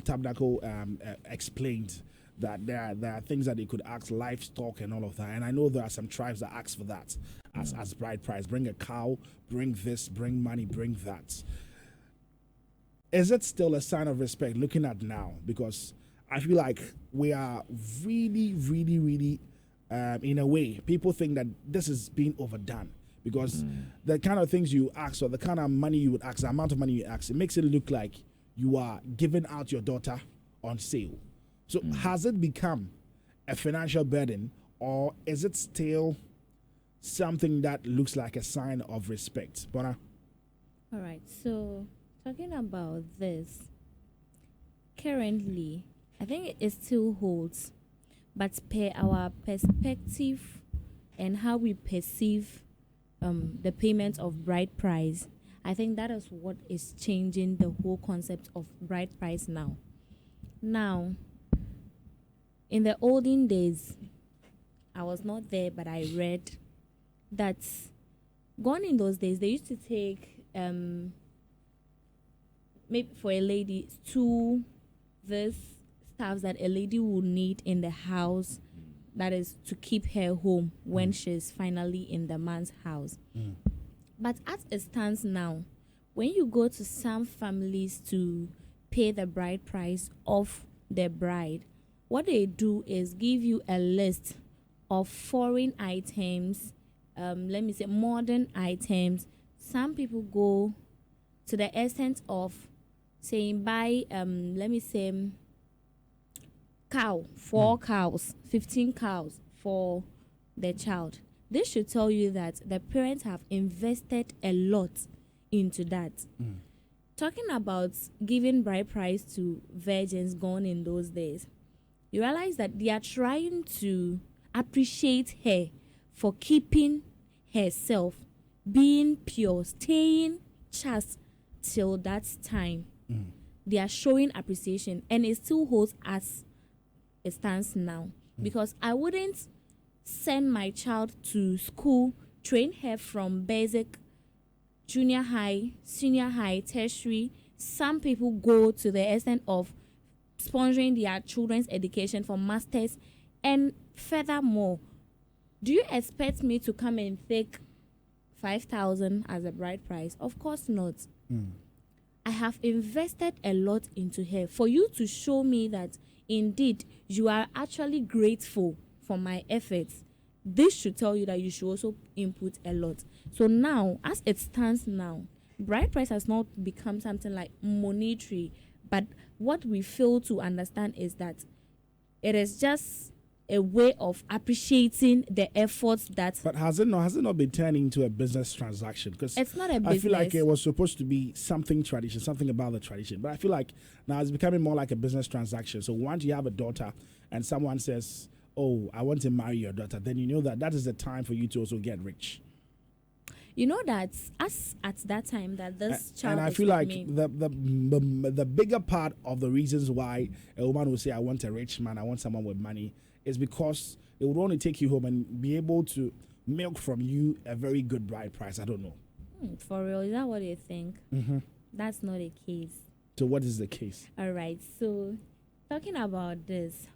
Tabernacle explained that there are things that they could ask livestock and all of that. And I know there are some tribes that ask for that as bride price. Bring a cow, bring this, bring money, bring that. Is it still a sign of respect looking at now? Because I feel like we are really, really, really, in a way, people think that this is being overdone. Because the kind of things you ask or the kind of money you would ask, the amount of money you ask, it makes it look like you are giving out your daughter on sale. So has it become a financial burden, or is it still something that looks like a sign of respect? Bona? All right. So talking about this, currently, I think it still holds, but per our perspective and how we perceive the payment of bride price, I think that is what is changing the whole concept of bride price now. Now, in the olden days, I was not there, but I read that gone in those days, they used to take maybe for a lady two this stuff that a lady would need in the house, that is to keep her home when she's finally in the man's house. But as it stands now, when you go to some families to pay the bride price of the bride, what they do is give you a list of foreign items, let me say modern items. Some people go to the extent of saying buy, let me say, cow, 4 cows, 15 cows for the child. This should tell you that the parents have invested a lot into that. Talking about giving bride price to virgins gone in those days, you realize that they are trying to appreciate her for keeping herself, being pure, staying chaste till that time. They are showing appreciation, and it still holds as it stands now. Because I wouldn't send my child to school, train her from basic, junior high, senior high, tertiary. Some people go to the extent of sponsoring their children's education for masters. And furthermore, do you expect me to come and take 5,000 as a bride price? Of course not. I have invested a lot into her for you to show me that indeed you are actually grateful for my efforts. This should tell you that you should also input a lot. So now, as it stands now, bride price has not become something like monetary, but what we fail to understand is that it is just a way of appreciating the efforts that. But has it not been turned into a business transaction? Because it's not a business. I feel like it was supposed to be something tradition, something about the tradition. But I feel like now it's becoming more like a business transaction. So once you have a daughter and someone says, "Oh, I want to marry your daughter," then you know that is the time for you to also get rich. You know that as at that time that this child. And I feel like the bigger part of the reasons why a woman will say, "I want a rich man, I want someone with money," is because they would want to take you home and be able to milk from you a very good bride price. I don't know. For real, is that what you think? That's not the case. So what is the case? All right. So talking about this,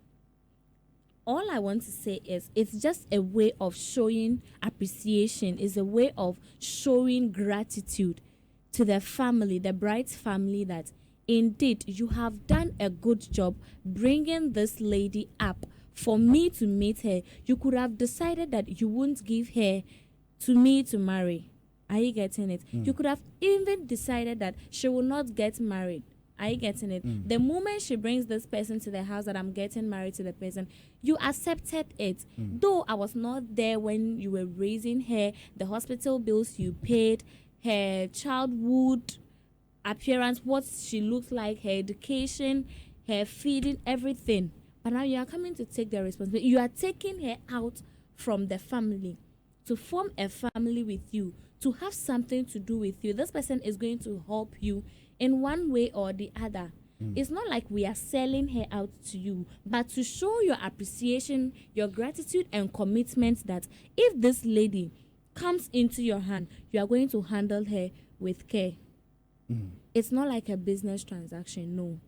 all I want to say is it's just a way of showing appreciation. It's a way of showing gratitude to the family, the bride's family, that indeed you have done a good job bringing this lady up for me to meet her. You could have decided that you wouldn't give her to me to marry. Are you getting it? You could have even decided that she will not get married. Are you getting it? The moment she brings this person to the house that I'm getting married to the person, you accepted it. Though I was not there when you were raising her, the hospital bills you paid, her childhood appearance, what she looks like, her education, her feeding, everything. But now you are coming to take the responsibility. You are taking her out from the family to form a family with you, to have something to do with you. This person is going to help you in one way or the other. It's not like we are selling her out to you, but to show your appreciation, your gratitude and commitment that if this lady comes into your hand, you are going to handle her with care. It's not like a business transaction, no.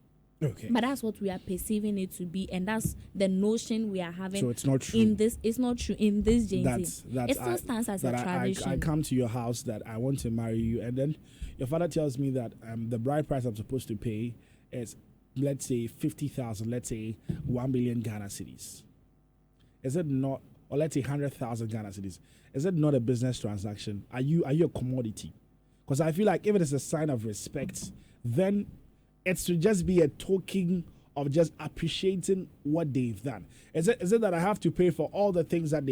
Okay. But that's what we are perceiving it to be, and that's the notion we are having. So it's not true. In this, it's not true in this Gen That's Z. It still stands as a tradition. I come to your house that I want to marry you, and then your father tells me that the bride price I'm supposed to pay is, let's say 50,000, let's say 1 million Ghana cedis. Is it not, or let's say 100,000 Ghana cedis? Is it not a business transaction? Are you a commodity? Because I feel like if it is a sign of respect, then it should just be a token of just appreciating what they've done. Is it that I have to pay for all the things that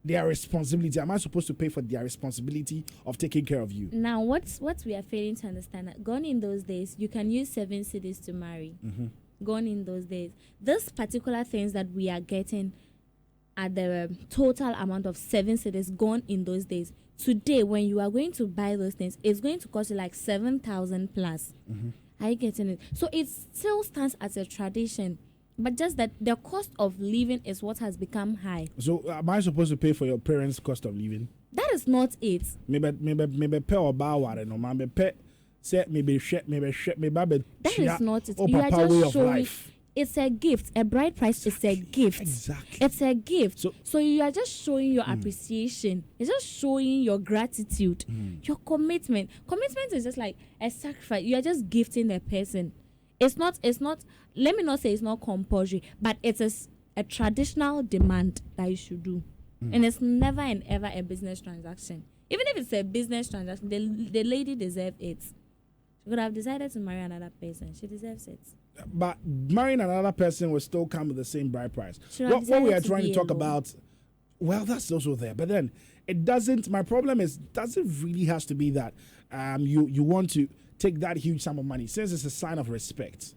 their responsibility? Am I supposed to pay for their responsibility of taking care of you? Now, what we are failing to understand, that gone in those days, you can use 7 cities to marry. Mm-hmm. Gone in those days. This particular things that we are getting at the total amount of 7 cities gone in those days. Today, when you are going to buy those things, it's going to cost you like 7,000 plus. Mm-hmm. Are you getting it? So it still stands as a tradition, but just that the cost of living is what has become high. So am I supposed to pay for your parents' cost of living? That is not it. Maybe pay or bow no man pay say maybe That is not it. Oh, You are papa way just of showing. life. It's a gift. A bride price is a gift. Exactly. It's a gift. So you are just showing your appreciation. It's just showing your gratitude, your commitment. Commitment is just like a sacrifice. You are just gifting the person. It's not, let me not say it's not compulsory, but it is a traditional demand that you should do. And it's never and ever a business transaction. Even if it's a business transaction, the lady deserves it. She could have decided to marry another person. She deserves it. But marrying another person will still come with the same bride price. What we are trying to talk about, well, that's also there. But then it doesn't. My problem is, doesn't really has to be that you want to take that huge sum of money, since it's a sign of respect.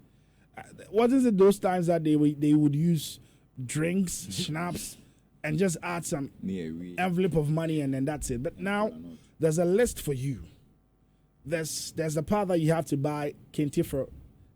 What is it those times that they would use drinks, schnapps, and just add some envelope of money and then that's it. But now there's a list for you. There's the part that you have to buy kente for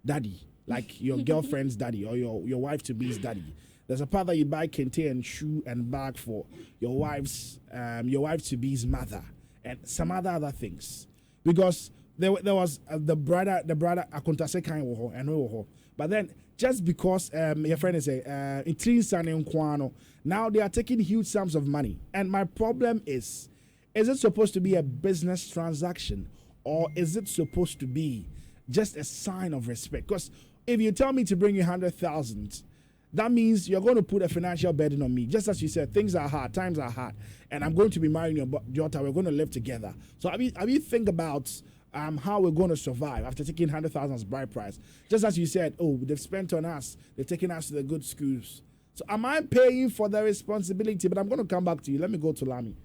daddy, like your girlfriend's daddy or your wife to be's daddy. There's a part that you buy kente and shoe and bag for your wife to be's mother and some other things. Because there was the brother akontase kan wo ho and we wo ho. But then just because your friend is now they are taking huge sums of money. And my problem is it supposed to be a business transaction? Or is it supposed to be just a sign of respect? Because if you tell me to bring you 100,000, that means you're going to put a financial burden on me. Just as you said, things are hard, times are hard, and I'm going to be marrying your daughter. We're going to live together. So have you think about how we're going to survive after taking 100,000 as bride price? Just as you said, oh, they've spent on us. They've taken us to the good schools. So am I paying for the responsibility? But I'm going to come back to you. Let me go to Lami.